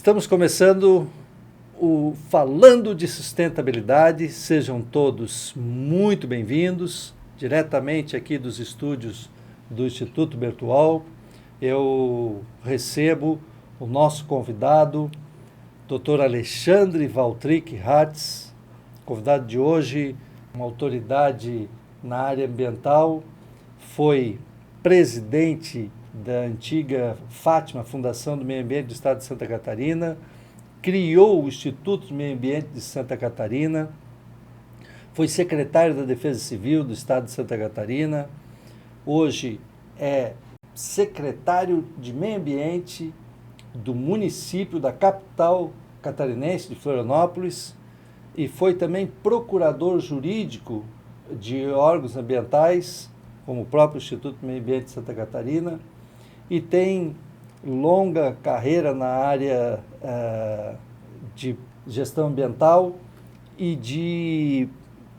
Estamos começando o Falando de Sustentabilidade. Sejam todos muito bem-vindos, diretamente aqui dos estúdios do Instituto Berthold. Eu recebo o nosso convidado, Dr. Alexandre Valtric Hatz, convidado de hoje, uma autoridade na área ambiental, foi presidente da antiga Fátima, Fundação do Meio Ambiente do Estado de Santa Catarina, criou o Instituto do Meio Ambiente de Santa Catarina, foi secretário da Defesa Civil do Estado de Santa Catarina, hoje é secretário de Meio Ambiente do município da capital catarinense de Florianópolis e foi também procurador jurídico de órgãos ambientais, como o próprio Instituto do Meio Ambiente de Santa Catarina, e tem longa carreira na área de gestão ambiental e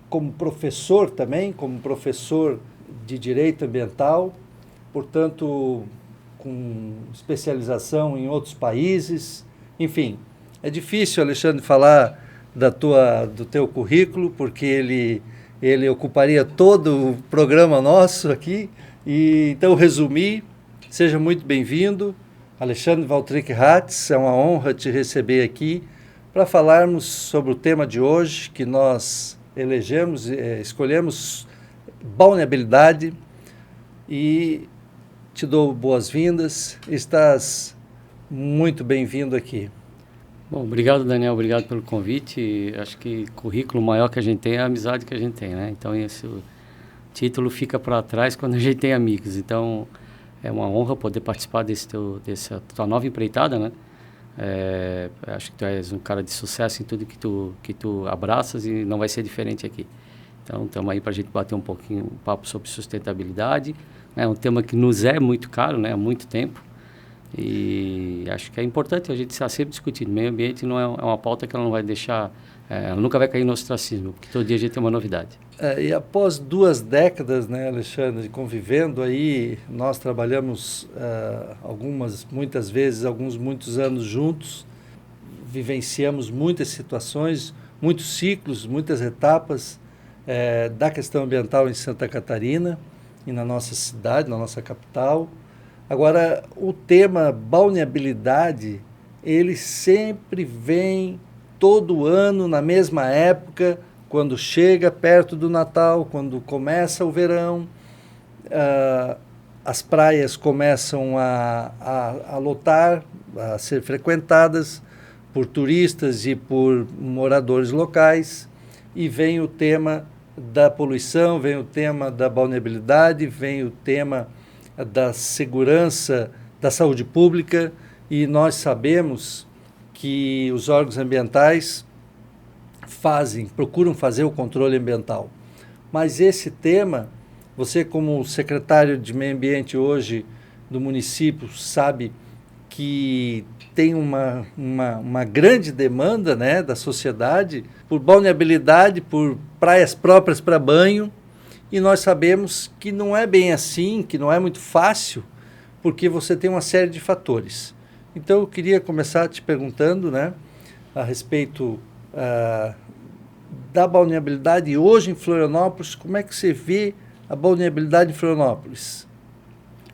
como professor também, como professor de direito ambiental, portanto, com especialização em outros países. Enfim, é difícil, Alexandre, falar do teu currículo, porque ele ocuparia todo o programa nosso aqui, e então resumi. Seja muito bem-vindo, Alexandre Valtric Hatz, é uma honra te receber aqui para falarmos sobre o tema de hoje, que nós escolhemos balneabilidade, e te dou boas-vindas, estás muito bem-vindo aqui. Bom, obrigado, Daniel, obrigado pelo convite. Acho que o currículo maior que a gente tem é a amizade que a gente tem, né? Então, esse título fica para trás quando a gente tem amigos. Então, é uma honra poder participar dessa tua nova empreitada, né? Acho que tu és um cara de sucesso em tudo que tu abraças e não vai ser diferente aqui. Então, estamos aí para a gente bater um pouquinho um papo sobre sustentabilidade. É um tema que nos é muito caro, né? Há muito tempo. E acho que é importante a gente estar sempre discutindo. Meio ambiente não é uma pauta que ela não vai deixar, ela nunca vai cair no ostracismo, porque todo dia a gente tem uma novidade. E após 2 décadas, né, Alexandre, convivendo aí, nós trabalhamos muitas vezes, muitos anos juntos, vivenciamos muitas situações, muitos ciclos, muitas etapas da questão ambiental em Santa Catarina e na nossa cidade, na nossa capital. Agora, o tema balneabilidade, ele sempre vem todo ano, na mesma época, quando chega perto do Natal, quando começa o verão, as praias começam a lotar, a ser frequentadas por turistas e por moradores locais, e vem o tema da poluição, vem o tema da balneabilidade, vem o tema da segurança, da saúde pública, e nós sabemos que os órgãos ambientais procuram fazer o controle ambiental. Mas esse tema, você como secretário de Meio Ambiente hoje do município, sabe que tem uma grande demanda, né, da sociedade por balneabilidade, por praias próprias para banho, e nós sabemos que não é bem assim, que não é muito fácil, porque você tem uma série de fatores. Então, eu queria começar te perguntando, né, a respeito da balneabilidade hoje em Florianópolis. Como é que você vê a balneabilidade em Florianópolis?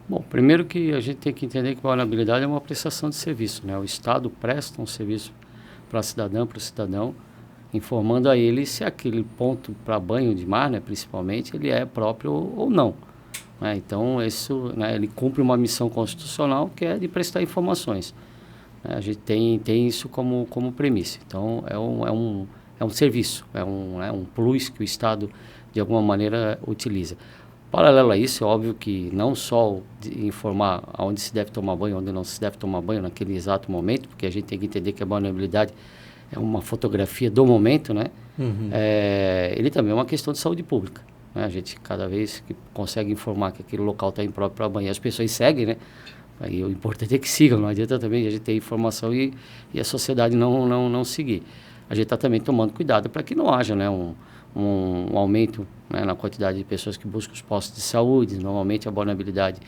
Bom, primeiro que a gente tem que entender que balneabilidade é uma prestação de serviço, né? O Estado presta um serviço para o cidadão, informando a ele se aquele ponto para banho de mar, né, principalmente, ele é próprio ou não. Né? Então, isso, né, ele cumpre uma missão constitucional que é de prestar informações. A gente tem isso como premissa. Então, é um serviço, é um plus que o Estado, de alguma maneira, utiliza. Paralelo a isso, é óbvio que não só de informar onde se deve tomar banho, onde não se deve tomar banho naquele exato momento, porque a gente tem que entender que a balneabilidade é uma fotografia do momento, né? Uhum. Ele também é uma questão de saúde pública. Né? A gente, cada vez que consegue informar que aquele local está impróprio para banho, as pessoas seguem, né? Aí o importante é que sigam, não adianta também a gente ter informação e a sociedade não seguir. A gente está também tomando cuidado para que não haja, né, um aumento, né, na quantidade de pessoas que buscam os postos de saúde. Normalmente a balneabilidade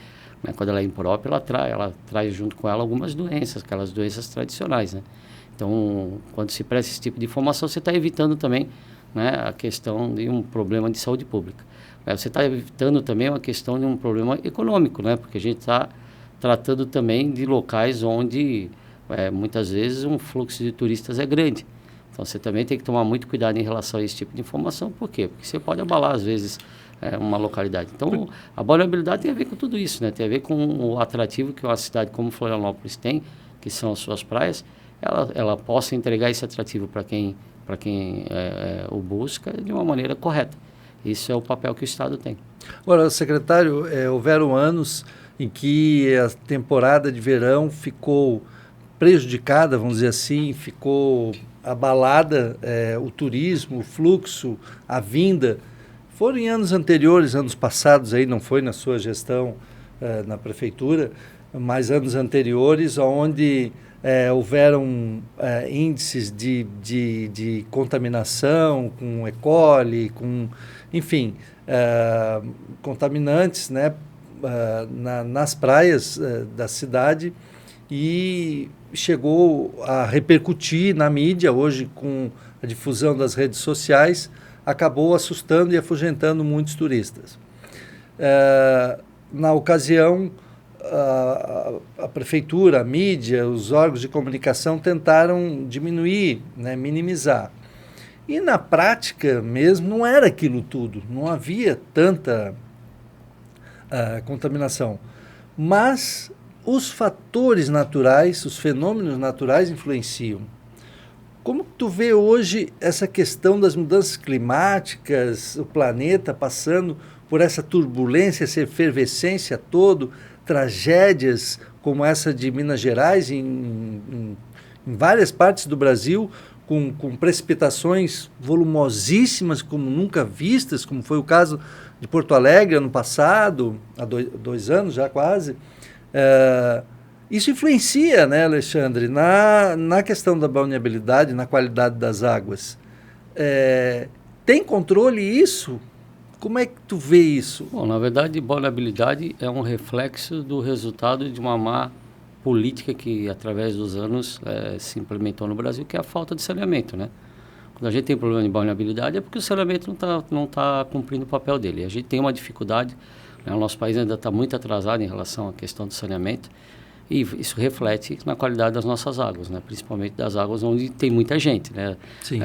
né? Quando ela é imprópria, ela traz junto com ela algumas doenças, aquelas doenças tradicionais, né? Então, quando se presta esse tipo de informação, você está evitando também, né, a questão de um problema de saúde pública. Você está evitando também uma questão de um problema econômico, né? Porque a gente está tratando também de locais onde, muitas vezes, um fluxo de turistas é grande. Então, você também tem que tomar muito cuidado em relação a esse tipo de informação. Por quê? Porque você pode abalar, às vezes, uma localidade. Então, a vulnerabilidade tem a ver com tudo isso, né? Tem a ver com o atrativo que uma cidade como Florianópolis tem, que são as suas praias, ela possa entregar esse atrativo para quem o busca de uma maneira correta. Isso é o papel que o Estado tem. Agora, secretário, houveram anos em que a temporada de verão ficou prejudicada, vamos dizer assim, ficou abalada, o turismo, o fluxo, a vinda. Foram em anos anteriores, anos passados, aí não foi na sua gestão na prefeitura, mas anos anteriores, onde houveram índices de contaminação com E. coli, com, enfim, contaminantes, né, nas praias da cidade, e chegou a repercutir na mídia. Hoje, com a difusão das redes sociais, acabou assustando e afugentando muitos turistas. Na ocasião, a prefeitura, a mídia, os órgãos de comunicação tentaram diminuir, né, minimizar. E na prática mesmo não era aquilo tudo, não havia tanta contaminação. Mas os fatores naturais, os fenômenos naturais influenciam. Como tu vê hoje essa questão das mudanças climáticas, o planeta passando por essa turbulência, essa efervescência toda, tragédias como essa de Minas Gerais, em várias partes do Brasil, com precipitações volumosíssimas como nunca vistas, como foi o caso de Porto Alegre ano passado, há 2 anos já quase. Isso influencia, né, Alexandre, na questão da balneabilidade, na qualidade das águas. Tem controle isso? Como é que tu vê isso? Bom, na verdade, balneabilidade é um reflexo do resultado de uma má política que, através dos anos, se implementou no Brasil, que é a falta de saneamento, né? Quando a gente tem problema de balneabilidade é porque o saneamento não tá cumprindo o papel dele. A gente tem uma dificuldade, né? O nosso país ainda está muito atrasado em relação à questão do saneamento, e isso reflete na qualidade das nossas águas, né? Principalmente das águas onde tem muita gente, né? Sim.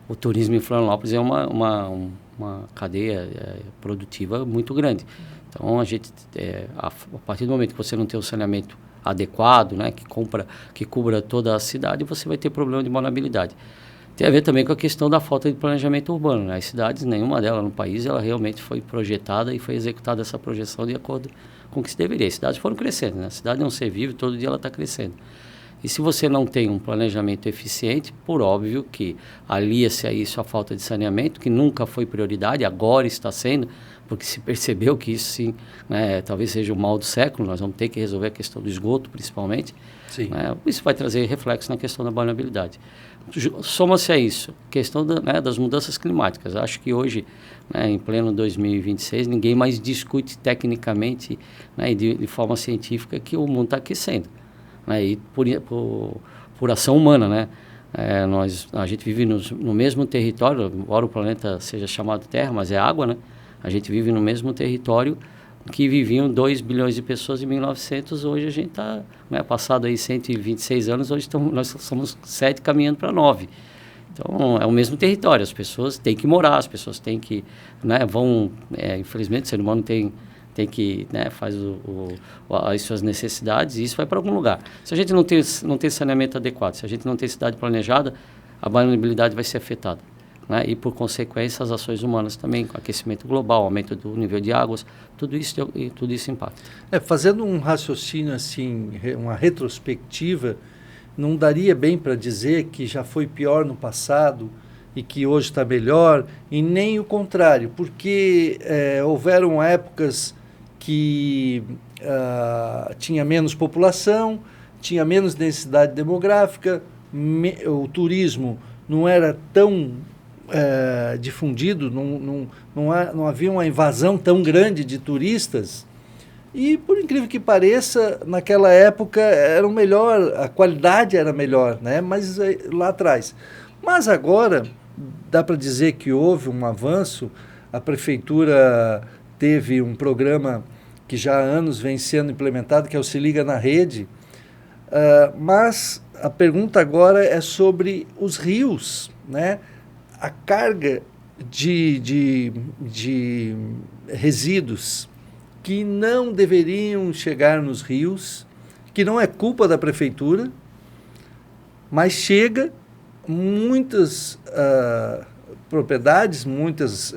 O turismo em Florianópolis é uma cadeia produtiva muito grande. Então, a gente, a partir do momento que você não tem o saneamento adequado, né, que cubra toda a cidade, você vai ter problema de balneabilidade. Tem a ver também com a questão da falta de planejamento urbano, né? As cidades, nenhuma delas no país, ela realmente foi projetada e foi executada essa projeção de acordo com o que se deveria. As cidades foram crescendo, né? A cidade é um ser vivo, todo dia ela está crescendo. E se você não tem um planejamento eficiente, por óbvio que alia-se a isso a falta de saneamento, que nunca foi prioridade, agora está sendo, porque se percebeu que isso sim, né, talvez seja o mal do século. Nós vamos ter que resolver a questão do esgoto, principalmente. Sim. Né? Isso vai trazer reflexo na questão da balneabilidade. Soma-se a isso, questão das mudanças climáticas. Acho que hoje, né, em pleno 2026, ninguém mais discute tecnicamente, né, e de forma científica que o mundo está aquecendo. Né, e por ação humana, né? A gente vive no mesmo território, embora o planeta seja chamado Terra, mas é água, né? A gente vive no mesmo território que viviam 2 bilhões de pessoas em 1900. Hoje a gente está, né, passado aí 126 anos, hoje nós somos 7 caminhando para 9. Então, é o mesmo território, as pessoas têm que morar, as pessoas têm que, né, infelizmente, o ser humano tem que, né, faz as suas necessidades, e isso vai para algum lugar. Se a gente não tem saneamento adequado, se a gente não tem cidade planejada, a vulnerabilidade vai ser afetada. Né? E, por consequência, as ações humanas também, com aquecimento global, aumento do nível de águas, tudo isso impacta. Fazendo um raciocínio assim, uma retrospectiva, não daria bem para dizer que já foi pior no passado e que hoje está melhor, e nem o contrário, porque houveram épocas que tinha menos população, tinha menos densidade demográfica, o turismo não era tão difundido, não havia uma invasão tão grande de turistas, E, por incrível que pareça, naquela época era o melhor, a qualidade era melhor, né? Mas lá atrás. Mas agora, dá para dizer que houve um avanço. A prefeitura teve um programa que já há anos vem sendo implementado, que é o Se Liga na Rede. Mas a pergunta agora é sobre os rios, né? A carga de resíduos que não deveriam chegar nos rios, que não é culpa da prefeitura, mas chega, muitas propriedades, muitas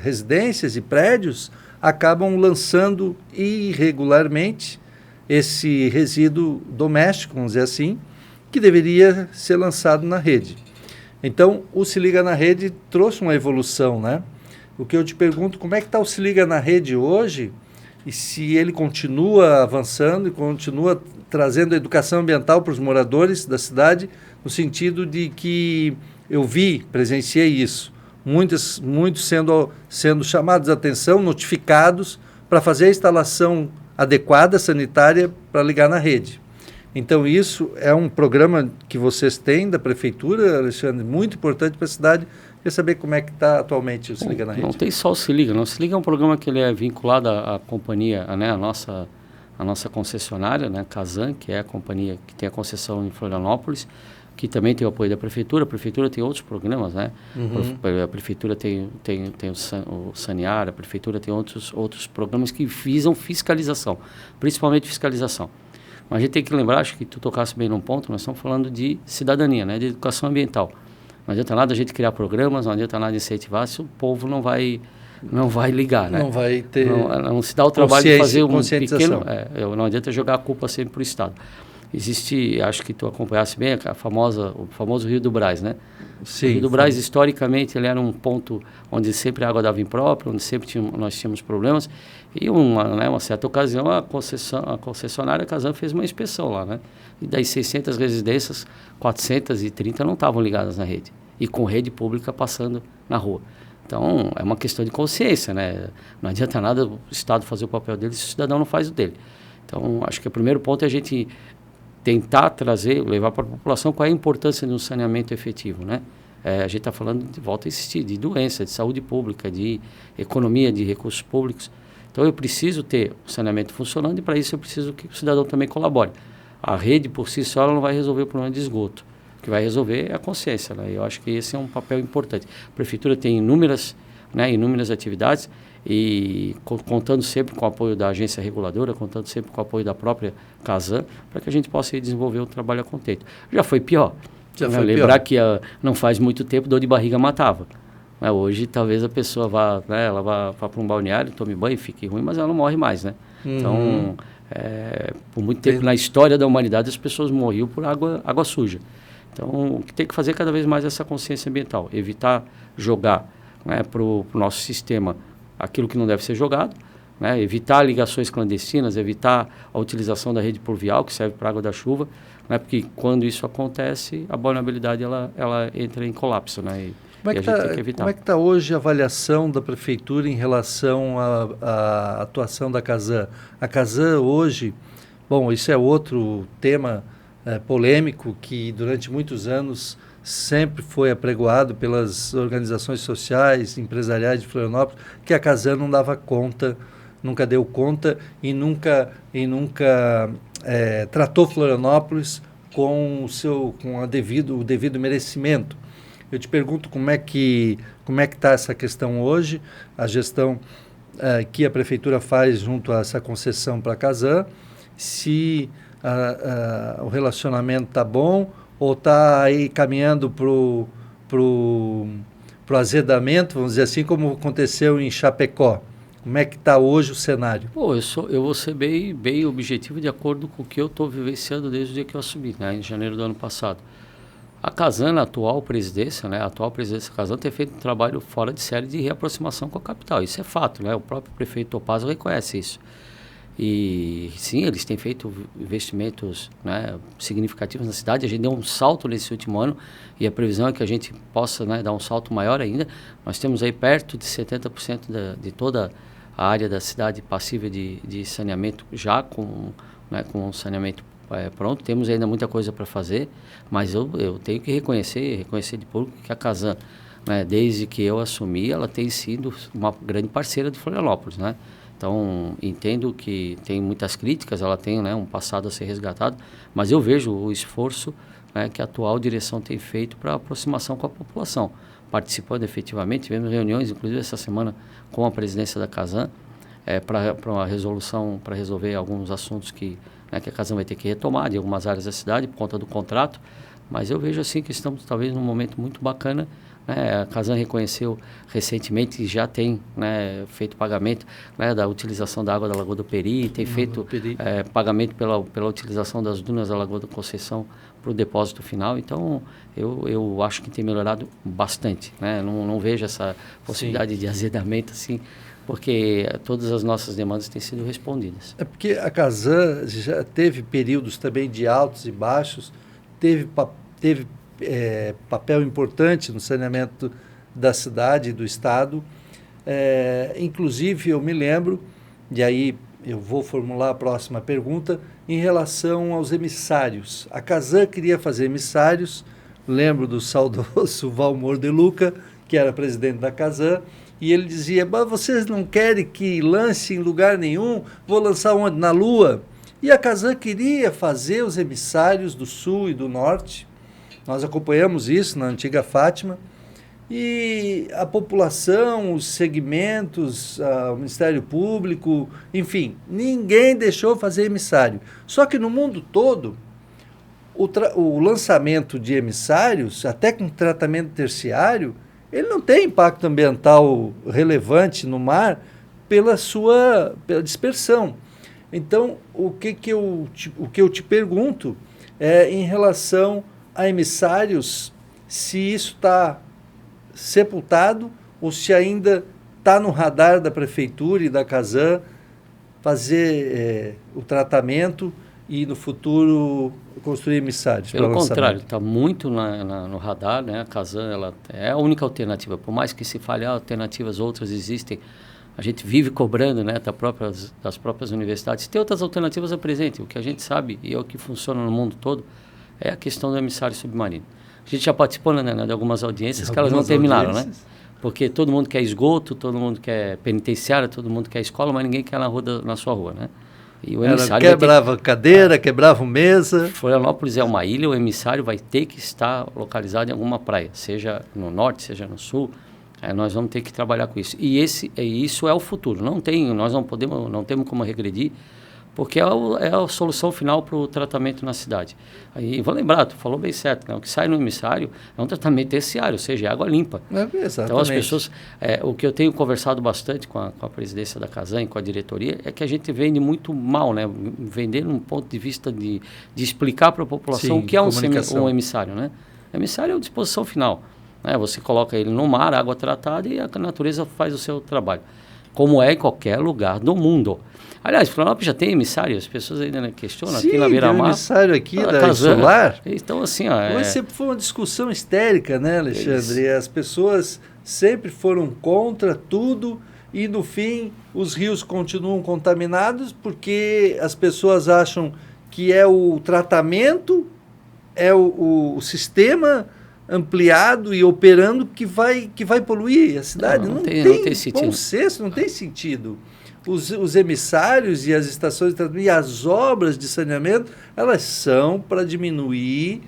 residências e prédios acabam lançando irregularmente esse resíduo doméstico, vamos dizer assim, que deveria ser lançado na rede. Então, o Se Liga na Rede trouxe uma evolução, né? O que eu te pergunto, como é que está o Se Liga na Rede hoje? E se ele continua avançando e continua trazendo educação ambiental para os moradores da cidade, no sentido de que eu presenciei isso, muitos sendo chamados a atenção, notificados para fazer a instalação adequada, sanitária, para ligar na rede. Então, isso é um programa que vocês têm da prefeitura, Alexandre, muito importante para a cidade. Quer saber como é que está atualmente o Se Liga na Rede? Não tem só o Se Liga, não. O Se Liga é um programa que ele é vinculado à companhia, né, a nossa concessionária, né, Casan, que é a companhia que tem a concessão em Florianópolis, que também tem o apoio da prefeitura. A prefeitura tem outros programas, né? A prefeitura tem o Sanear, a prefeitura tem outros programas que visam fiscalização, principalmente fiscalização. Mas a gente tem que lembrar, acho que tu tocasse bem num ponto, nós estamos falando de cidadania, né, de educação ambiental. Não adianta nada a gente criar programas, não adianta nada incentivar se o povo não vai ligar, né? Não vai ter não se dá o trabalho de fazer um pequeno... não adianta jogar a culpa sempre para o Estado. Existe, acho que tu acompanhasse bem, o famoso Rio do Brás, né? Sim, o Rio do Brás, historicamente, ele era um ponto onde sempre a água dava impróprio, onde sempre nós tínhamos problemas. E uma certa ocasião, a concessionária Casan fez uma inspeção lá, né? E das 600 residências, 430 não estavam ligadas na rede. E com rede pública passando na rua. Então, é uma questão de consciência, né? Não adianta nada o Estado fazer o papel dele se o cidadão não faz o dele. Então, acho que o primeiro ponto é a gente tentar levar para a população qual é a importância de um saneamento efetivo, né? A gente está falando, volta a insistir, de doença, de saúde pública, de economia, de recursos públicos. Então, eu preciso ter o saneamento funcionando e, para isso, eu preciso que o cidadão também colabore. A rede, por si só, ela não vai resolver o problema de esgoto. O que vai resolver é a consciência, né? Eu acho que esse é um papel importante. A prefeitura tem inúmeras atividades e contando sempre com o apoio da agência reguladora, contando sempre com o apoio da própria Casan, para que a gente possa desenvolver o trabalho a contento. Já foi pior. Lembrar que não faz muito tempo dor de barriga matava. Hoje talvez a pessoa vá para um balneário, tome banho, fique ruim, mas ela não morre mais, né? Então, por muito tempo na história da humanidade as pessoas morriam por água suja. Então, o que tem que fazer cada vez mais é essa consciência ambiental, evitar jogar, né, para o nosso sistema aquilo que não deve ser jogado, né, evitar ligações clandestinas, evitar a utilização da rede pluvial, que serve para a água da chuva, né, porque quando isso acontece, a vulnerabilidade ela entra em colapso, né, e a gente tem que evitar. Como é que está hoje a avaliação da prefeitura em relação à atuação da Casan? A Casan hoje, bom, isso é outro tema polêmico que durante muitos anos sempre foi apregoado pelas organizações sociais, empresariais de Florianópolis, que a Casan não dava conta, nunca deu conta e nunca tratou Florianópolis com o devido merecimento. Eu te pergunto como é que está essa questão hoje, a gestão que a prefeitura faz junto a essa concessão para a Casan, se o relacionamento está bom ou está aí caminhando para o azedamento, vamos dizer assim, como aconteceu em Chapecó. Como é que está hoje o cenário? Eu vou ser bem objetivo de acordo com o que eu estou vivenciando desde o dia que eu assumi, né, em janeiro do ano passado. A Casan, a atual presidência da Casan, tem feito um trabalho fora de série de reaproximação com a capital. Isso é fato, né? O próprio prefeito Topazio reconhece isso. E sim, eles têm feito investimentos, né, significativos na cidade. A gente deu um salto nesse último ano e a previsão é que a gente possa, né, dar um salto maior ainda. Nós temos aí perto de 70% de toda a área da cidade passível de saneamento já com saneamento pronto. Temos ainda muita coisa para fazer, mas eu tenho que reconhecer de público que a Casan, né, desde que eu assumi, ela tem sido uma grande parceira de Florianópolis, né? Então, entendo que tem muitas críticas, ela tem, né, um passado a ser resgatado, mas eu vejo o esforço, né, que a atual direção tem feito para aproximação com a população. Participando efetivamente, tivemos reuniões, inclusive essa semana, com a presidência da Casan, para uma resolução, para resolver alguns assuntos que a Casan vai ter que retomar de algumas áreas da cidade por conta do contrato, mas eu vejo assim que estamos talvez num momento muito bacana, né? A Casan reconheceu recentemente e já tem, né, feito pagamento, né, da utilização da água da Lagoa do Peri, tem feito pagamento pela utilização das dunas da Lagoa da Conceição para o depósito final. Então eu acho que tem melhorado bastante, né? Não vejo essa possibilidade Sim. de azedamento assim, porque todas as nossas demandas têm sido respondidas. É porque a Casan já teve períodos também de altos e baixos, teve papel importante no saneamento da cidade e do estado. Inclusive, eu me lembro, e aí eu vou formular a próxima pergunta, em relação aos emissários. A Casan queria fazer emissários, lembro do saudoso Valmor de Luca, que era presidente da Casan, e ele dizia: vocês não querem que lance em lugar nenhum? Vou lançar onde? Na Lua. E a Casan queria fazer os emissários do Sul e do Norte. Nós acompanhamos isso na antiga Fátima. E a população, os segmentos, o Ministério Público, enfim, ninguém deixou fazer emissário. Só que no mundo todo, o lançamento de emissários, até com tratamento terciário, ele não tem impacto ambiental relevante no mar pela dispersão. Então, o que eu te pergunto é em relação a emissários, se isso está sepultado ou se ainda está no radar da Prefeitura e da Casan fazer o tratamento e no futuro construir emissários. Pelo contrário, está muito no radar, né? A Casan, ela é a única alternativa, por mais que se fale alternativas outras existem, a gente vive cobrando, né, das próprias universidades. Tem outras alternativas apresentem. O que a gente sabe e é o que funciona no mundo todo é a questão do emissário submarino. A gente já participou, né, de algumas audiências que elas não terminaram, né? Porque todo mundo quer esgoto, todo mundo quer penitenciária, todo mundo quer escola, mas ninguém quer na sua rua, né? E o emissário quebrava cadeira, quebrava mesa. Florianópolis é uma ilha, o emissário vai ter que estar localizado em alguma praia, seja no norte, seja no sul. Nós vamos ter que trabalhar com isso. E isso é o futuro. Nós não temos como regredir, porque é a solução final para o tratamento na cidade. Aí, vou lembrar, tu falou bem certo, né? O que sai no emissário é um tratamento terciário, ou seja, é água limpa. Exatamente. Então as pessoas, o que eu tenho conversado bastante com a presidência da Casan e com a diretoria, é que a gente vende muito mal, né? Vender num ponto de vista de explicar para a população o que é um emissário, né? Emissário é a disposição final. Você coloca ele no mar, água tratada, e a natureza faz o seu trabalho, como é em qualquer lugar do mundo. Aliás, Florianópolis já tem emissário, as pessoas ainda questionam. Sim, aqui na Beira-Mar. Tem emissário aqui da Insular. Então, assim, Hoje sempre foi uma discussão histérica, né, Alexandre? As pessoas sempre foram contra tudo e, no fim, os rios continuam contaminados porque as pessoas acham que é o tratamento, é o sistema ampliado e operando que vai poluir a cidade. Não tem sentido. Bom senso, não tem sentido. Os emissários e as estações de tratamento e as obras de saneamento, elas são para diminuir,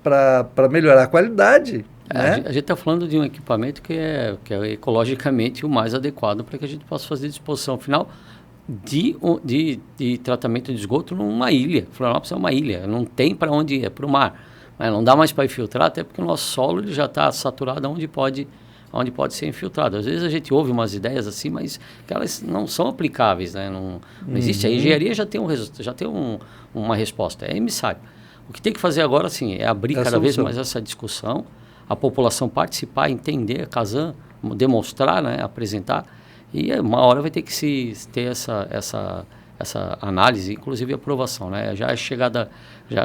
para melhorar a qualidade. Né? A gente está falando de um equipamento que é ecologicamente o mais adequado para que a gente possa fazer disposição final de tratamento de esgoto numa ilha. Florianópolis é uma ilha, não tem para onde ir, é para o mar. Não dá mais para infiltrar, até porque o nosso solo ele já está saturado onde pode ser infiltrado. Às vezes a gente ouve umas ideias assim, mas que elas não são aplicáveis, né? Não existe. A engenharia já tem uma resposta, é emissário. O que tem que fazer agora, assim, é abrir cada vez mais essa discussão, a população participar, entender a Casan, demonstrar, né? Apresentar, e uma hora vai ter que ter essa análise, inclusive aprovação, né? Já é chegada,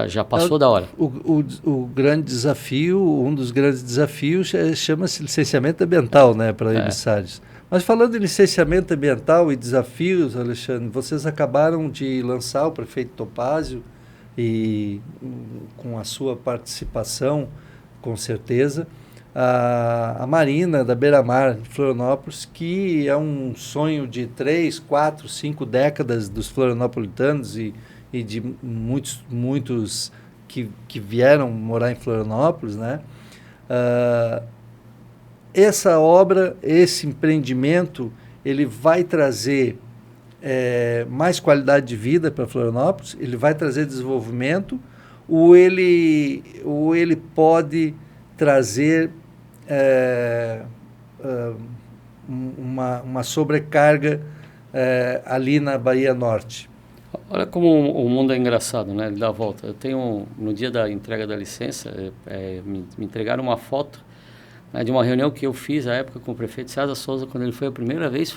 já passou da hora. O grande desafio, um dos grandes desafios chama-se licenciamento ambiental, né, para emissários. Mas falando em licenciamento ambiental e desafios, Alexandre, vocês acabaram de lançar o prefeito Topázio e com a sua participação, com certeza, a Marina da Beira-Mar, de Florianópolis, que é um sonho de 3, 4, 5 décadas dos florianopolitanos e de muitos que vieram morar em Florianópolis, né? Essa obra, esse empreendimento, ele vai trazer mais qualidade de vida para Florianópolis, ele vai trazer desenvolvimento, ou ele pode trazer uma sobrecarga ali na Bahia Norte. Olha como o mundo é engraçado, né? Ele dá a volta. Eu tenho, no dia da entrega da licença, me entregaram uma foto, né, de uma reunião que eu fiz à época com o prefeito César Souza, quando ele foi a primeira vez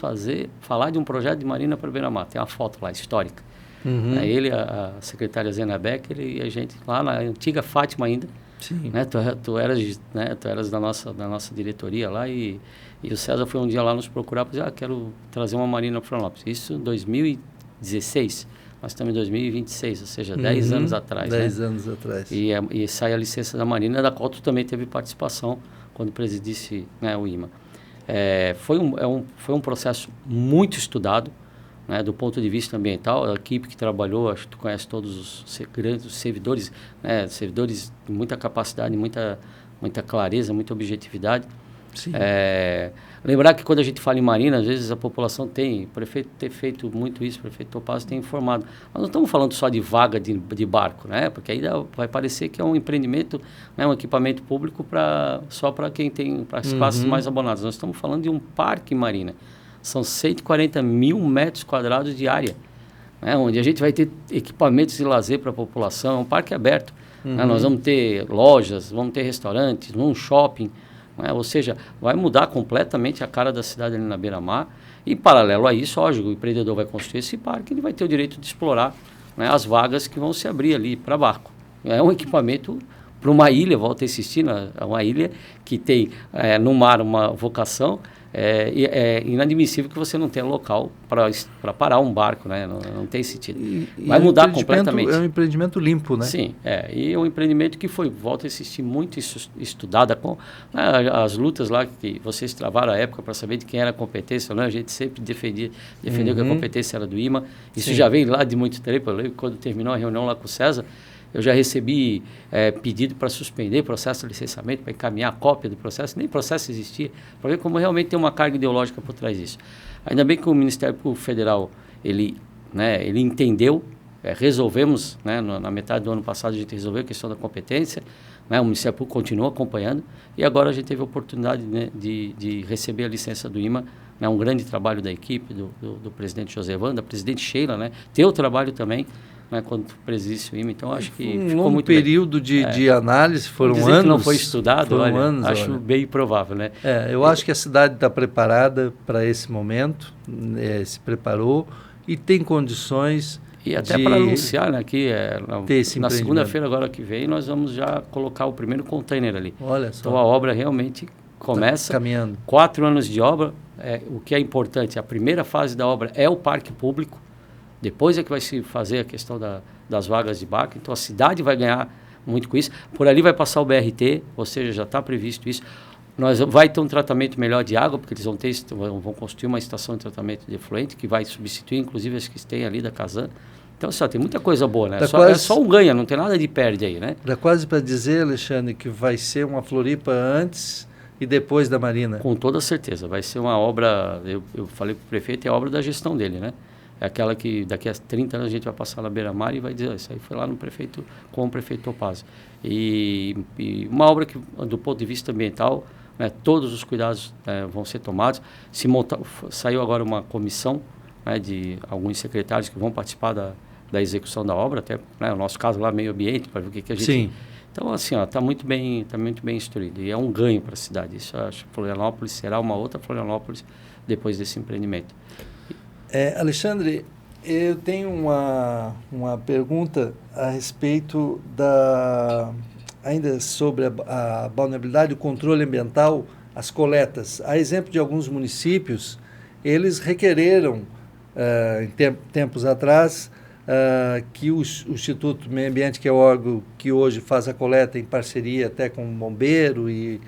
falar de um projeto de Marina para Beira-Mar. Tem uma foto lá, histórica. Uhum. Ele, a secretária Zena Becker e a gente lá na antiga Fátima ainda. Sim. Né, tu eras da nossa diretoria lá e o César foi um dia lá nos procurar para dizer, quero trazer uma Marina para Florianópolis. Isso em 2016. Nós estamos em 2026, ou seja, 10 anos atrás. 10 anos atrás. E sai a licença da Marina, da qual tu também teve participação quando presidisse, né, o IMA. Foi um processo muito estudado, né, do ponto de vista ambiental. A equipe que trabalhou, acho que tu conhece todos os grandes servidores, né, servidores de muita capacidade, muita clareza, muita objetividade. Sim. Lembrar que quando a gente fala em Marina, às vezes a população o prefeito ter feito muito isso, o prefeito Topázio tem informado. Nós não estamos falando só de vaga de barco, né? Porque aí vai parecer que é um empreendimento, né, um equipamento público só para quem tem, para as classes mais abonadas. Nós estamos falando de um parque Marina. São 140 mil metros quadrados de área, né, onde a gente vai ter equipamentos de lazer para a população. É um parque aberto. Né? Nós vamos ter lojas, vamos ter restaurantes, um shopping. Ou seja, vai mudar completamente a cara da cidade ali na Beira-Mar. E, paralelo a isso, lógico, o empreendedor vai construir esse parque, ele vai ter o direito de explorar, né, as vagas que vão se abrir ali para barco. É um equipamento para uma ilha, volta a insistir, é uma ilha que tem no mar uma vocação. É inadmissível que você não tenha local para parar um barco, né? Não tem sentido. Vai mudar completamente. É um empreendimento limpo, né? Sim, e é um empreendimento que volta a existir muito estudada com as lutas lá que vocês travaram à época para saber de quem era a competência, né? A gente sempre defendeu que a competência era do IMA. Isso já vem lá de muito tempo. Eu lembro quando terminou a reunião lá com o César, eu já recebi pedido para suspender o processo de licenciamento, para encaminhar a cópia do processo. Nem processo existia, para ver como realmente tem uma carga ideológica por trás disso. Ainda bem que o Ministério Público Federal, ele entendeu, resolvemos, né, na metade do ano passado a gente resolveu a questão da competência, né, o Ministério Público continua acompanhando, e agora a gente teve a oportunidade, né, de receber a licença do IMA, né, um grande trabalho da equipe, do presidente José Evandro, da presidente Sheila, né, teu trabalho também, né, quando tu presidisse o IMA, então acho que ficou muito período de análise, foram dizer anos. Que não foi estudado, acho bem provável, né? Eu acho que a cidade está preparada para esse momento, se preparou e tem condições. E até para anunciar, né, que na segunda-feira agora que vem nós vamos já colocar o primeiro container ali. Olha só. Então a obra realmente começa. Tá caminhando. 4 anos de obra. O que é importante, a primeira fase da obra é o parque público. Depois é que vai se fazer a questão das vagas de barco. Então, a cidade vai ganhar muito com isso. Por ali vai passar o BRT, ou seja, já está previsto isso. Vai ter um tratamento melhor de água, porque eles vão construir uma estação de tratamento de efluente, que vai substituir, inclusive, as que tem ali da Casan. Então, só tem muita coisa boa, né? É só um ganho, não tem nada de perde aí, né? Dá quase para dizer, Alexandre, que vai ser uma Floripa antes e depois da Marina. Com toda certeza. Vai ser uma obra, eu falei para o prefeito, é a obra da gestão dele, né? É aquela que daqui a 30 anos a gente vai passar na Beira-Mar e vai dizer, isso aí foi lá com o prefeito Topázio. E uma obra que, do ponto de vista ambiental, né, todos os cuidados vão ser tomados. Saiu agora uma comissão, né, de alguns secretários que vão participar da execução da obra, até, né, no nosso caso lá, meio ambiente, para ver o que a gente... Sim. Então, assim, está muito bem instruído. E é um ganho para a cidade. Isso, eu acho que Florianópolis será uma outra Florianópolis depois desse empreendimento. Alexandre, eu tenho uma pergunta a respeito ainda sobre a vulnerabilidade, o controle ambiental as coletas. A exemplo de alguns municípios, eles requereram, em tempos atrás, que o Instituto Meio Ambiente, que é o órgão que hoje faz a coleta em parceria até com o Bombeiro e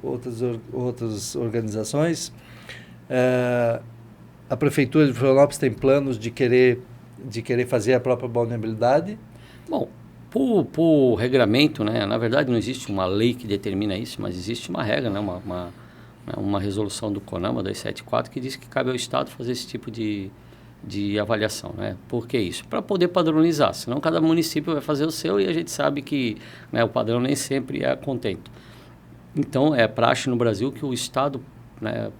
outras organizações, a Prefeitura de Florianópolis tem planos de querer fazer a própria balneabilidade? Bom, por regramento, né, na verdade não existe uma lei que determina isso, mas existe uma regra, né, uma resolução do CONAMA 274 que diz que cabe ao Estado fazer esse tipo de avaliação, né? Por que isso? Para poder padronizar, senão cada município vai fazer o seu e a gente sabe que, né, o padrão nem sempre é contento. Então, é praxe no Brasil que o Estado, né,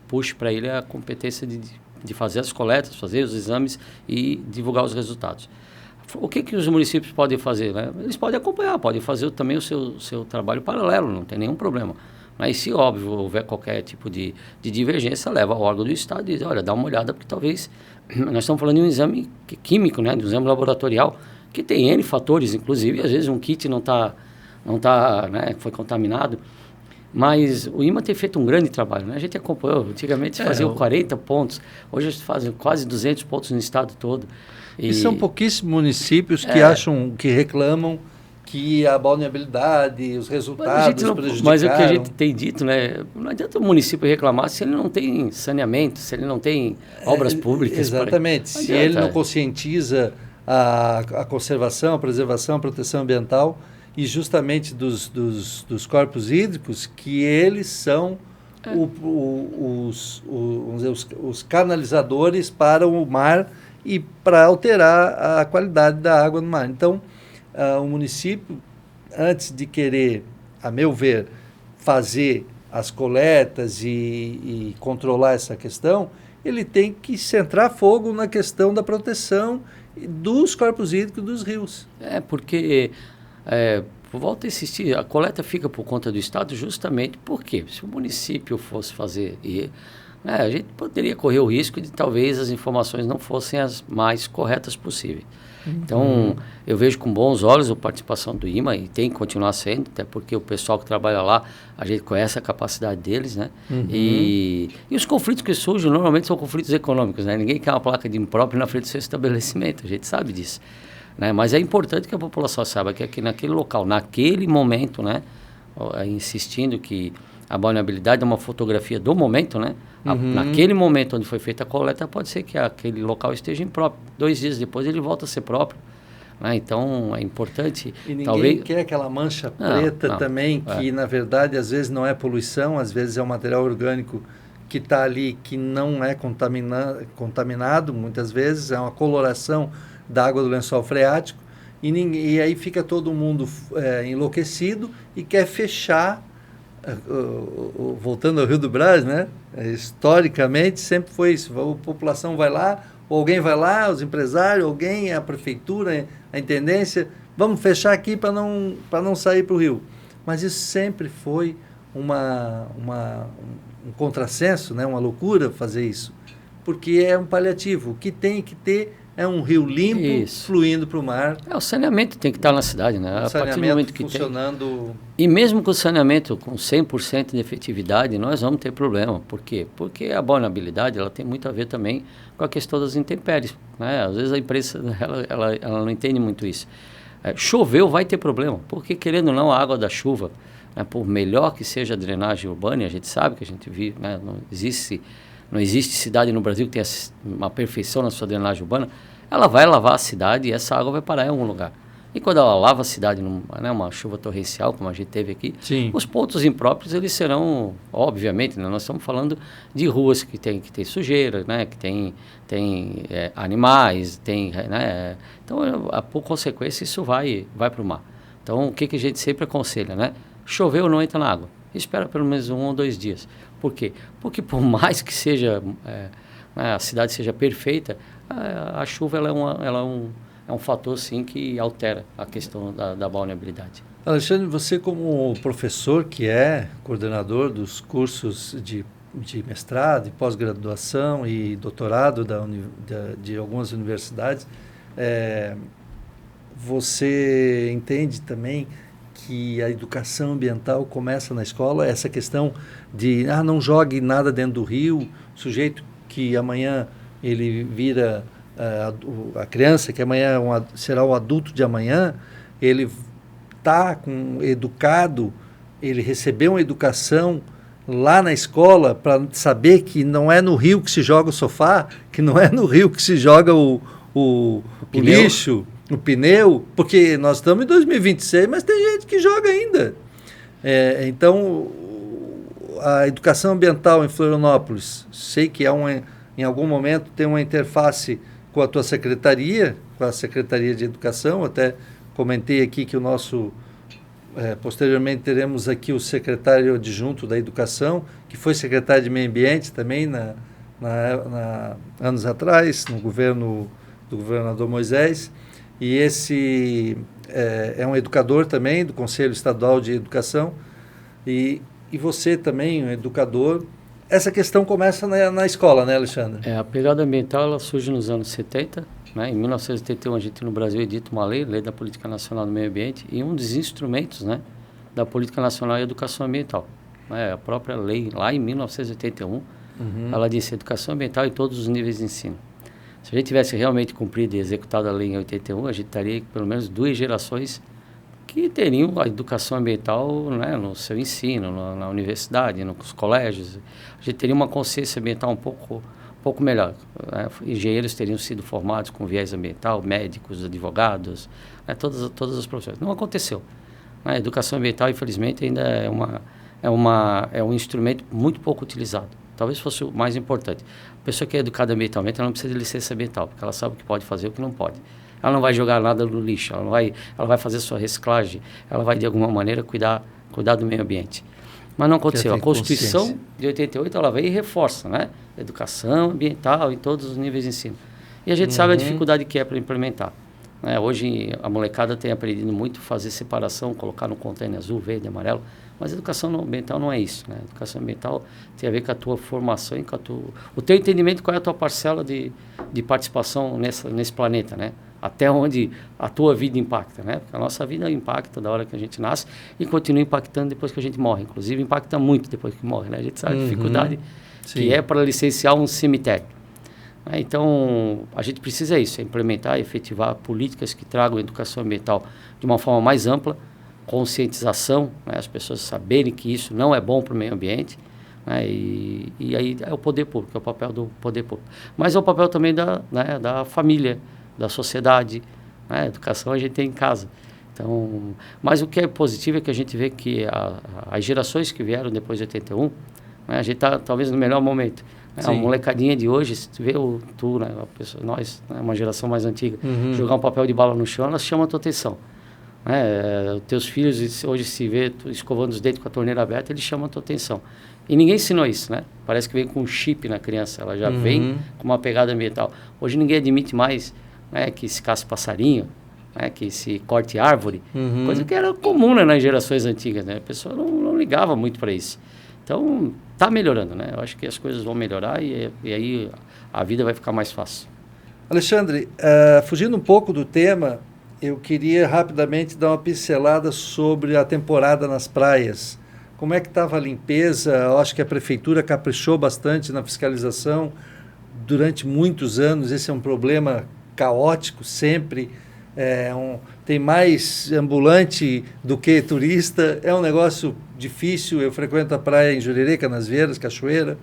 puxe para ele a competência de fazer as coletas, fazer os exames e divulgar os resultados. O que os municípios podem fazer, né? Eles podem acompanhar, podem fazer também o seu trabalho paralelo, não tem nenhum problema. Mas se, óbvio, houver qualquer tipo de divergência, leva ao órgão do Estado e diz, olha, dá uma olhada, porque talvez... Nós estamos falando de um exame químico, né, de um exame laboratorial, que tem N fatores, inclusive, às vezes um kit não tá, né, foi contaminado. Mas o IMA tem feito um grande trabalho, né? A gente acompanhou, antigamente faziam 40 pontos, hoje fazem quase 200 pontos no estado todo. E são pouquíssimos municípios que reclamam que a balneabilidade, os resultados prejudicaram. Mas o que a gente tem dito, né? Não adianta o município reclamar se ele não tem saneamento, se ele não tem obras públicas. Exatamente. Se ele não conscientiza a conservação, a preservação, a proteção ambiental e justamente dos corpos hídricos, que eles são os canalizadores para o mar e para alterar a qualidade da água no mar. Então, o município, antes de querer, a meu ver, fazer as coletas e controlar essa questão, ele tem que centrar fogo na questão da proteção dos corpos hídricos dos rios. Porque, volto a insistir, a coleta fica por conta do Estado justamente porque se o município fosse fazer, a gente poderia correr o risco de talvez as informações não fossem as mais corretas possíveis. Então, eu vejo com bons olhos a participação do IMA e tem que continuar sendo, até porque o pessoal que trabalha lá, a gente conhece a capacidade deles, né? E os conflitos que surgem normalmente são conflitos econômicos, né? Ninguém quer uma placa de impróprio na frente do seu estabelecimento, a gente sabe disso, né? Mas é importante que a população saiba que aqui naquele local, naquele momento, né? Insistindo que a balneabilidade é uma fotografia do momento, né? Naquele momento onde foi feita a coleta, pode ser que aquele local esteja impróprio. 2 dias depois ele volta a ser próprio. Né? Então, é importante... E ninguém quer aquela mancha preta também, que na verdade às vezes não é poluição, às vezes é um material orgânico que está ali, que não é contaminado, muitas vezes é uma coloração da água do lençol freático, e aí fica todo mundo enlouquecido e quer fechar. Voltando ao Rio do Brás, né? Historicamente sempre foi isso, a população vai lá, ou alguém vai lá, os empresários, alguém, a prefeitura, a intendência, vamos fechar aqui para não sair para o rio. Mas isso sempre foi um contrassenso, né? Uma loucura fazer isso, porque é um paliativo. O que tem que ter é um rio limpo, fluindo para o mar. O saneamento tem que estar na cidade, né? O saneamento funcionando... E mesmo com o saneamento com 100% de efetividade, nós vamos ter problema. Por quê? Porque a balneabilidade, ela tem muito a ver também com a questão das intempéries, né? Às vezes a imprensa, ela não entende muito isso. Choveu, vai ter problema, porque querendo ou não, a água da chuva, né, por melhor que seja a drenagem urbana, e a gente sabe que a gente vive, né, não existe cidade no Brasil que tenha uma perfeição na sua drenagem urbana, ela vai lavar a cidade e essa água vai parar em algum lugar. E quando ela lava a cidade, uma chuva torrencial, como a gente teve aqui, os pontos impróprios, eles serão, obviamente, né, nós estamos falando de ruas que tem sujeira, né, que tem animais, né, então, por consequência, isso vai para o mar. Então, o que a gente sempre aconselha, né? Choveu, não entra na água. Espera pelo menos 1 ou 2 dias. Por quê? Porque por mais que seja a cidade seja perfeita, a chuva é um fator sim que altera a questão da vulnerabilidade. Alexandre, você como professor que é coordenador dos cursos de mestrado, de pós-graduação e doutorado de algumas universidades, você entende também que a educação ambiental começa na escola? Essa questão de, não jogue nada dentro do rio, sujeito que amanhã ele vira a criança, que amanhã será o adulto de amanhã, ele está educado, ele recebeu uma educação lá na escola para saber que não é no rio que se joga o sofá, que não é no rio que se joga o lixo, o pneu, porque nós estamos em 2026, mas tem gente que joga ainda. Então, a educação ambiental em Florianópolis, sei que em algum momento tem uma interface com a tua secretaria, com a Secretaria de Educação, até comentei aqui que posteriormente teremos aqui o secretário adjunto da Educação, que foi secretário de Meio Ambiente também anos atrás, no governo do governador Moisés, e esse é um educador também do Conselho Estadual de Educação, e você também, um educador. Essa questão começa na escola, né, Alexandre? A pegada ambiental ela surge nos anos 70, né? Em 1981 a gente no Brasil edita uma lei da Política Nacional do Meio Ambiente, e um dos instrumentos, né, da Política Nacional é a Educação Ambiental. A própria lei, lá em 1981, ela disse educação ambiental em todos os níveis de ensino. Se a gente tivesse realmente cumprido e executado a lei em 81, a gente teria pelo menos 2 gerações que teriam a educação ambiental, né, no seu ensino, na universidade, nos colégios. A gente teria uma consciência ambiental um pouco melhor. Né? Engenheiros teriam sido formados com viés ambiental, médicos, advogados, né, todas as profissões. Não aconteceu. A educação ambiental, infelizmente, ainda é um instrumento muito pouco utilizado. Talvez fosse o mais importante. A pessoa que é educada ambientalmente, ela não precisa de licença ambiental, porque ela sabe o que pode fazer e o que não pode. Ela não vai jogar nada no lixo, ela vai fazer sua reciclagem, ela vai, de alguma maneira, cuidar do meio ambiente. Mas não aconteceu. A Constituição de 88, ela veio e reforça, né? Educação ambiental em todos os níveis de ensino. E a gente sabe a dificuldade que é para implementar. Hoje, a molecada tem aprendido muito fazer separação, colocar no container azul, verde, amarelo, mas a educação ambiental não é isso, né? A educação ambiental tem a ver com a tua formação e com o teu entendimento qual é a tua parcela de participação nesse planeta, né? Até onde a tua vida impacta, né? Porque a nossa vida impacta da hora que a gente nasce e continua impactando depois que a gente morre. Inclusive, impacta muito depois que morre, né? A gente sabe a dificuldade que é para licenciar um cemitério. Então, a gente precisa implementar e efetivar políticas que tragam a educação ambiental de uma forma mais ampla, conscientização, né? As pessoas saberem que isso não é bom para o meio ambiente, né? E aí é o poder público, é o papel do poder público. Mas é o papel também da família, da sociedade, né? A educação a gente tem em casa. Então, mas o que é positivo é que a gente vê que as gerações que vieram depois de 81, né? A gente está talvez no melhor momento. A molecadinha de hoje, se tu vê nós, né, uma geração mais antiga, jogar um papel de bala no chão, elas chamam a tua atenção. Os teus filhos hoje se vê escovando os dentes com a torneira aberta, eles chamam a tua atenção. E ninguém ensinou isso, né? Parece que vem com um chip na criança, ela já vem com uma pegada ambiental. Hoje ninguém admite mais, né, que se caça passarinho, né, que se corte árvore, coisa que era comum, né, nas gerações antigas, né? A pessoa não ligava muito para isso. Então, está melhorando, né? Eu acho que as coisas vão melhorar e aí a vida vai ficar mais fácil. Alexandre, fugindo um pouco do tema, eu queria rapidamente dar uma pincelada sobre a temporada nas praias. Como é que estava a limpeza? Eu acho que a prefeitura caprichou bastante na fiscalização durante muitos anos. Esse é um problema caótico sempre. Tem mais ambulante do que turista. É um negócio difícil. Eu frequento a praia em Jurerê, Canasvieiras, Cachoeira,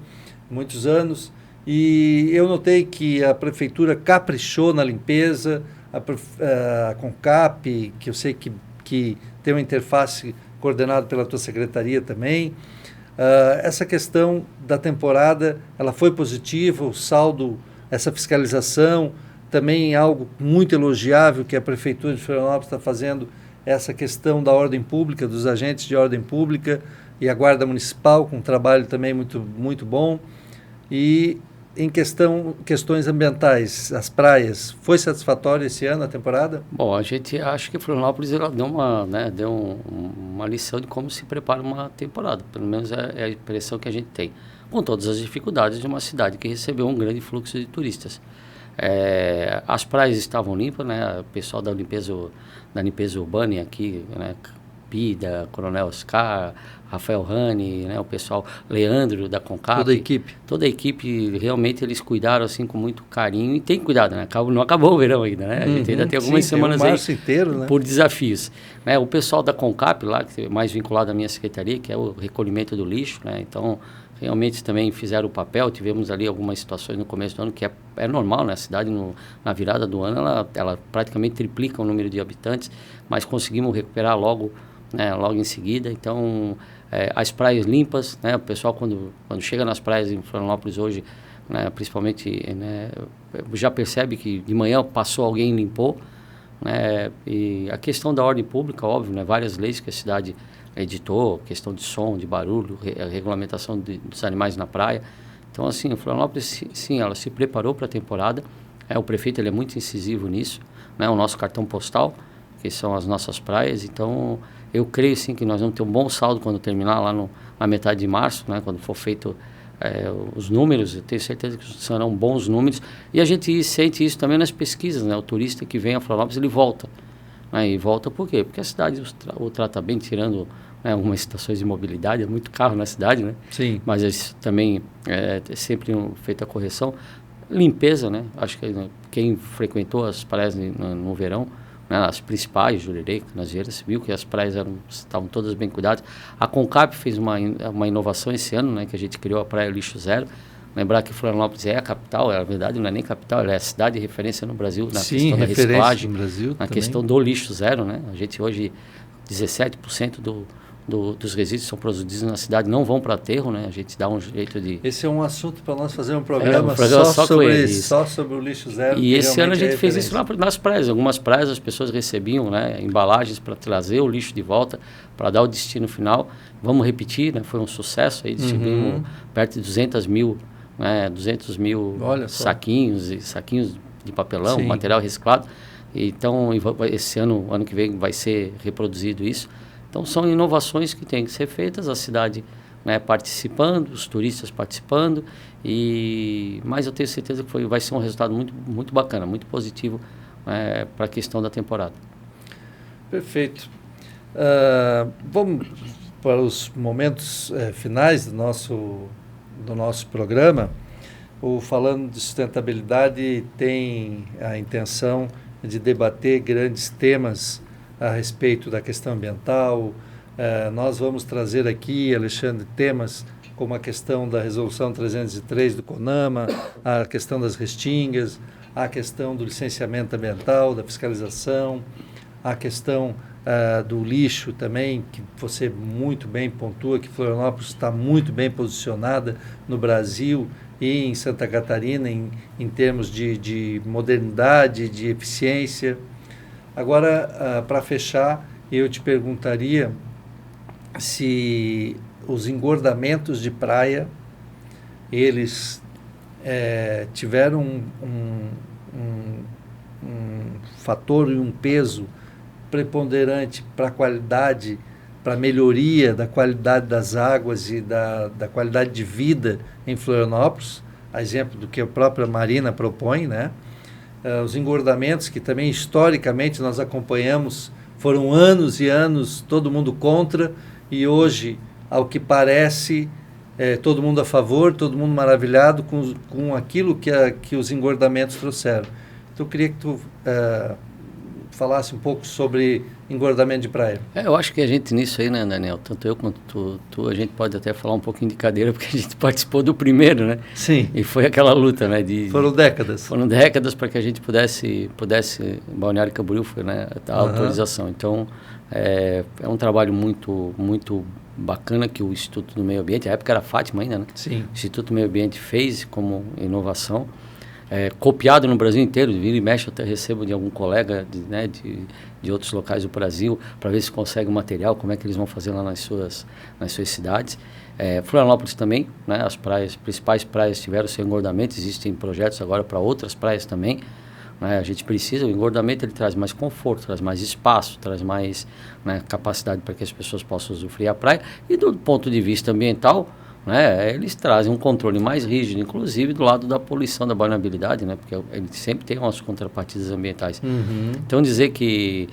muitos anos. E eu notei que a prefeitura caprichou na limpeza, a CONCAP, que eu sei que tem uma interface coordenada pela tua secretaria também. Essa questão da temporada, ela foi positiva, o saldo, essa fiscalização, também algo muito elogiável que a Prefeitura de Florianópolis está fazendo, essa questão da ordem pública, dos agentes de ordem pública e a Guarda Municipal, com um trabalho também muito, muito bom. E em questões ambientais, as praias, foi satisfatória esse ano a temporada? Bom, a gente acha que Florianópolis ela deu uma lição de como se prepara uma temporada, pelo menos é a impressão que a gente tem, com todas as dificuldades de uma cidade que recebeu um grande fluxo de turistas. As praias estavam limpas, né? O pessoal da limpeza urbana aqui, né, Tupi, da Coronel Oscar, Rafael Rani, né, o pessoal, Leandro da Concap. Toda a equipe, realmente eles cuidaram assim com muito carinho e tem cuidado, né? Não acabou o verão ainda, né? A gente ainda tem algumas semanas tem março inteiro, né? Por desafios. Né? O pessoal da Concap lá, que é mais vinculado à minha secretaria, que é o recolhimento do lixo, né? Então, realmente também fizeram o papel. Tivemos ali algumas situações no começo do ano que é normal, né? A cidade, na virada do ano, ela praticamente triplica o número de habitantes, mas conseguimos recuperar logo, né, logo em seguida. Então, as praias limpas, né? O pessoal, quando chega nas praias em Florianópolis hoje, né, principalmente, né, já percebe que de manhã passou alguém e limpou. Né? E a questão da ordem pública, óbvio, né? Várias leis que a cidade editou, questão de som, de barulho, a regulamentação dos animais na praia. Então, assim, Florianópolis, sim, ela se preparou para a temporada. O prefeito ele é muito incisivo nisso, né? O nosso cartão postal, que são as nossas praias. Então, eu creio, sim, que nós vamos ter um bom saldo quando terminar lá na metade de março, né? Quando for feito os números, eu tenho certeza que serão bons números. E a gente sente isso também nas pesquisas, né? O turista que vem a Florianópolis, ele volta. E volta por quê? Porque a cidade o trata bem, tirando, né, algumas situações de mobilidade, é muito carro na cidade, né? Sim. Mas isso também é sempre feita a correção. Limpeza, né? Acho que quem frequentou as praias no verão, né, as principais, Jurerê, Canasvieiras, viu que as praias estavam todas bem cuidadas. A Concap fez uma inovação esse ano, né, que a gente criou a Praia Lixo Zero. Lembrar que Florianópolis é a capital, na verdade não é nem capital, ela é a cidade de referência no Brasil, na questão da reciclagem, no Brasil na também. Questão do lixo zero, né? A gente hoje, 17% dos resíduos que são produzidos na cidade não vão para aterro, né? A gente dá um jeito de... Esse é um assunto para nós fazer um programa, só sobre o lixo zero. E esse ano a gente fez isso nas praias. Algumas praias as pessoas recebiam, né, embalagens para trazer o lixo de volta, para dar o destino final. Vamos repetir, né? Foi um sucesso, aí distribuímos perto de 200 mil saquinhos de papelão, Sim. material reciclado. Então, esse ano que vem vai ser reproduzido isso. Então, são inovações que têm que ser feitas, a cidade, né, participando, os turistas participando, mas eu tenho certeza que vai ser um resultado muito, muito bacana, muito positivo, para a questão da temporada. Perfeito. Vamos para os momentos finais do nosso programa. O Falando de Sustentabilidade tem a intenção de debater grandes temas a respeito da questão ambiental. Nós vamos trazer aqui, Alexandre, temas como a questão da Resolução 303 do CONAMA, a questão das restingas, a questão do licenciamento ambiental, da fiscalização, a questão do lixo também, que você muito bem pontua, que Florianópolis está muito bem posicionada no Brasil e em Santa Catarina em termos de modernidade, de eficiência. Agora, para fechar, eu te perguntaria se os engordamentos de praia, eles tiveram um fator e um peso preponderante para a qualidade, para a melhoria da qualidade das águas e da qualidade de vida em Florianópolis, a exemplo do que a própria Marina propõe, né? Os engordamentos que também historicamente nós acompanhamos, foram anos e anos todo mundo contra, e hoje, ao que parece, todo mundo a favor, todo mundo maravilhado com aquilo que os engordamentos trouxeram. Então eu queria que tu falasse um pouco sobre engordamento de praia. Eu acho que a gente nisso aí, né, Daniel, tanto eu quanto tu, a gente pode até falar um pouquinho de cadeira, porque a gente participou do primeiro, né? Sim. E foi aquela luta, né? Foram décadas. Foram décadas para que a gente pudesse Balneário Camboriú, foi, né, a autorização. Então, é um trabalho muito, muito bacana que o Instituto do Meio Ambiente, a época era Fátima ainda, né? Sim. O Instituto do Meio Ambiente fez como inovação. Copiado no Brasil inteiro, vira e mexe, eu até recebo de algum colega de outros locais do Brasil para ver se consegue o material, como é que eles vão fazer lá nas suas cidades. Florianópolis também, né, as principais praias tiveram seu engordamento, existem projetos agora para outras praias também. Né, a gente precisa, o engordamento ele traz mais conforto, traz mais espaço, traz mais, né, capacidade para que as pessoas possam usufruir a praia. E do ponto de vista ambiental, né, eles trazem um controle mais rígido, inclusive do lado da poluição, da balneabilidade, né, porque ele sempre tem umas contrapartidas ambientais. Então dizer que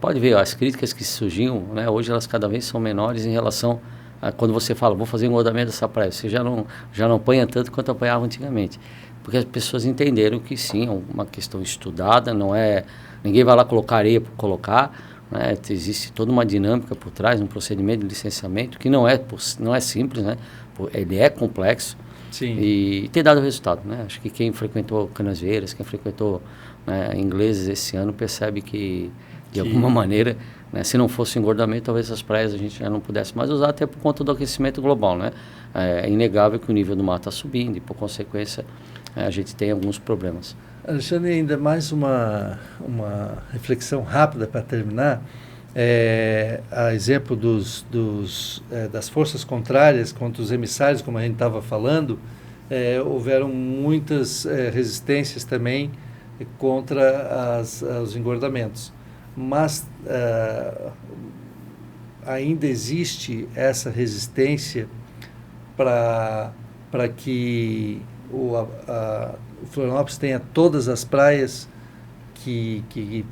pode ver, as críticas que surgiam, né, hoje elas cada vez são menores em relação a quando você fala, vou fazer engordamento dessa praia, você já não apanha tanto quanto apanhava antigamente. Porque as pessoas entenderam que sim, é uma questão estudada, não é, ninguém vai lá colocar areia por colocar, né? Existe toda uma dinâmica por trás, um procedimento de licenciamento que não é simples, né? Ele é complexo. Sim. E tem dado resultado, né? Acho que quem frequentou Canasvieiras, quem frequentou, né, Ingleses esse ano, percebe que, de alguma maneira, né, se não fosse engordamento, talvez as praias a gente já não pudesse mais usar, até por conta do aquecimento global, né? É inegável que o nível do mar está subindo e, por consequência, a gente tem alguns problemas. Alexandre, ainda mais uma reflexão rápida para terminar. A exemplo das forças contrárias contra os emissários, como a gente estava falando, houveram muitas resistências também contra os engordamentos. Mas ainda existe essa resistência para que o Florianópolis tenha todas as praias que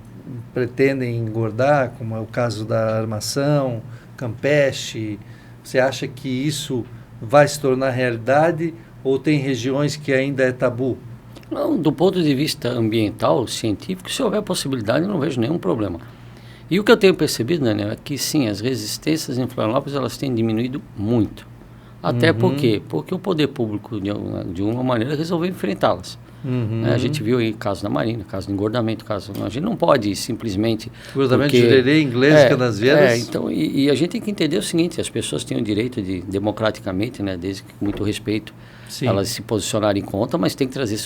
pretendem engordar, como é o caso da Armação, Campeche. Você acha que isso vai se tornar realidade ou tem regiões que ainda é tabu? Não, do ponto de vista ambiental, científico, se houver possibilidade, eu não vejo nenhum problema. E o que eu tenho percebido, Daniel, é que sim, as resistências em Florianópolis elas têm diminuído muito. Até por quê? Porque o poder público, de uma maneira, resolveu enfrentá-las. A gente viu aí casos da Marina, casos de engordamento, a gente não pode simplesmente... Engordamento de Jurerê, Inglês, Canasvieiras. Então, e a gente tem que entender o seguinte, as pessoas têm o direito de, democraticamente, né, desde que com muito respeito, sim, elas se posicionarem contra, mas tem que trazer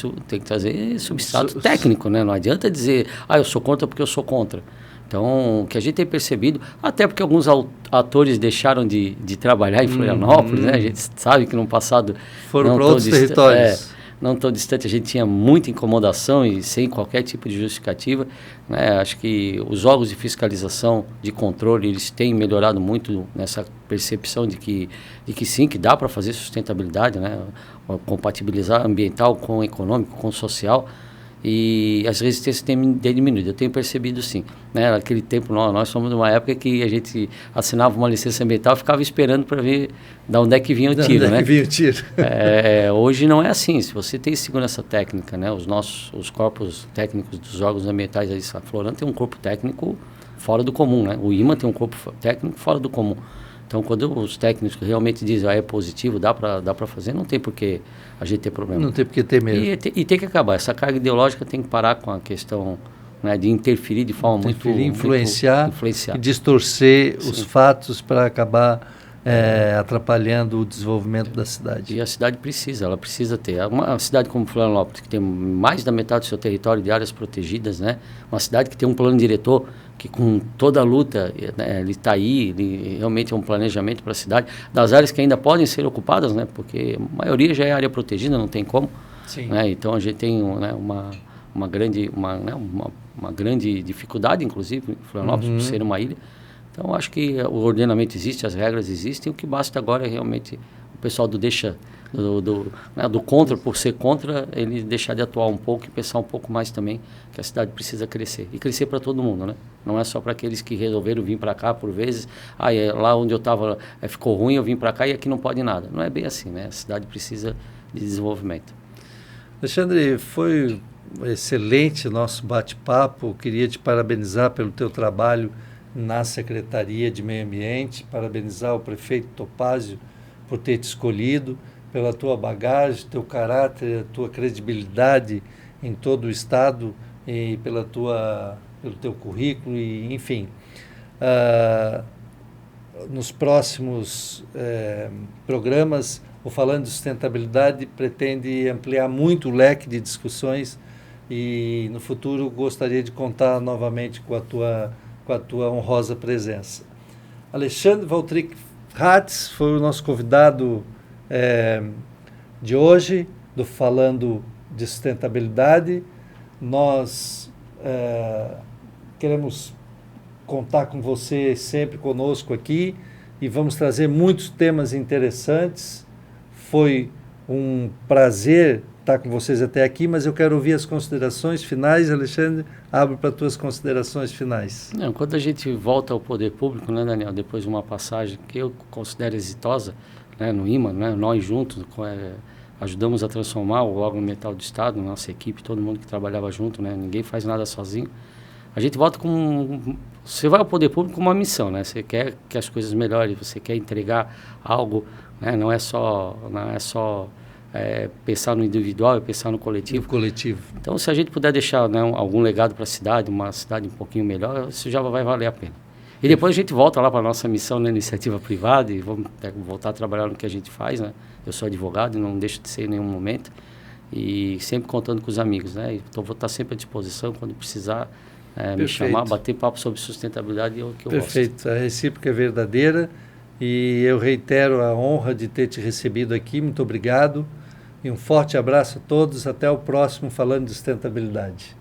substrato técnico, né? Não adianta dizer, eu sou contra porque eu sou contra. Então, o que a gente tem percebido, até porque alguns atores deixaram de trabalhar em Florianópolis, né? A gente sabe que no passado... Foram para outros territórios. Não tão distante, a gente tinha muita incomodação e sem qualquer tipo de justificativa, né? Acho que os órgãos de fiscalização, de controle, eles têm melhorado muito nessa percepção de que sim, que dá para fazer sustentabilidade, né? Compatibilizar ambiental com econômico, com social. E as resistências têm diminuído, eu tenho percebido sim. Né? Naquele tempo, nós somos de uma época que a gente assinava uma licença ambiental e ficava esperando para ver de onde é que vinha o tiro. Onde é que vinha o tiro. Hoje não é assim, se você tem segurança técnica, né? Os corpos técnicos dos órgãos ambientais, a Floriano tem um corpo técnico fora do comum, né? O IMA tem um corpo técnico fora do comum. Então, quando os técnicos realmente dizem é positivo, dá para fazer, não tem por que a gente ter problema. Não tem por que ter medo. E tem que acabar. Essa carga ideológica tem que parar com a questão, né, de interferir de forma influenciar e distorcer os fatos para acabar atrapalhando o desenvolvimento da cidade. E a cidade ela precisa ter. Uma cidade como Florianópolis, que tem mais da metade do seu território de áreas protegidas, né? Uma cidade que tem um plano diretor que com toda a luta, né, ele está aí, ele realmente é um planejamento para a cidade, das áreas que ainda podem ser ocupadas, né, porque a maioria já é área protegida, não tem como. Sim. Né, então a gente tem, né, uma grande dificuldade, inclusive, em Florianópolis, por ser uma ilha. Então acho que o ordenamento existe, as regras existem, o que basta agora é realmente o pessoal do contra, por ser contra, ele deixar de atuar um pouco e pensar um pouco mais também que a cidade precisa crescer. E crescer para todo mundo, né? Não é só para aqueles que resolveram vir para cá por vezes, lá onde eu estava ficou ruim, eu vim para cá e aqui não pode nada. Não é bem assim, né? A cidade precisa de desenvolvimento. Alexandre, foi excelente o nosso bate-papo. Queria te parabenizar pelo teu trabalho na Secretaria de Meio Ambiente, parabenizar o prefeito Topázio por ter te escolhido, pela tua bagagem, teu caráter, a tua credibilidade em todo o estado e pelo teu currículo, e, enfim. Nos próximos programas, o Falando de Sustentabilidade pretende ampliar muito o leque de discussões e no futuro gostaria de contar novamente com a tua honrosa presença. Alexandre Valtric Ratz foi o nosso convidado de hoje, do Falando de Sustentabilidade. Nós queremos contar com você sempre conosco aqui e vamos trazer muitos temas interessantes. Foi um prazer estar com vocês até aqui, mas eu quero ouvir as considerações finais. Alexandre, abro para tuas considerações finais. Não, quando a gente volta ao poder público, né, Daniel, depois de uma passagem que eu considero exitosa, né, no IMA, né, nós juntos ajudamos a transformar o órgão ambiental do Estado, nossa equipe, todo mundo que trabalhava junto, né, ninguém faz nada sozinho. A gente volta você vai ao poder público com uma missão, né? Você quer que as coisas melhorem, você quer entregar algo, né? Não é só pensar no individual, é pensar no coletivo. No coletivo. Então, se a gente puder deixar, né, algum legado para a cidade, uma cidade um pouquinho melhor, isso já vai valer a pena. E depois a gente volta lá para a nossa missão na iniciativa privada e vamos voltar a trabalhar no que a gente faz, né? Eu sou advogado e não deixo de ser em nenhum momento. E sempre contando com os amigos, né? Então, vou estar sempre à disposição quando precisar. Me chamar, bater papo sobre sustentabilidade é o que eu gosto. Perfeito, a recíproca é verdadeira e eu reitero a honra de ter te recebido aqui, muito obrigado e um forte abraço a todos, até o próximo Falando de Sustentabilidade.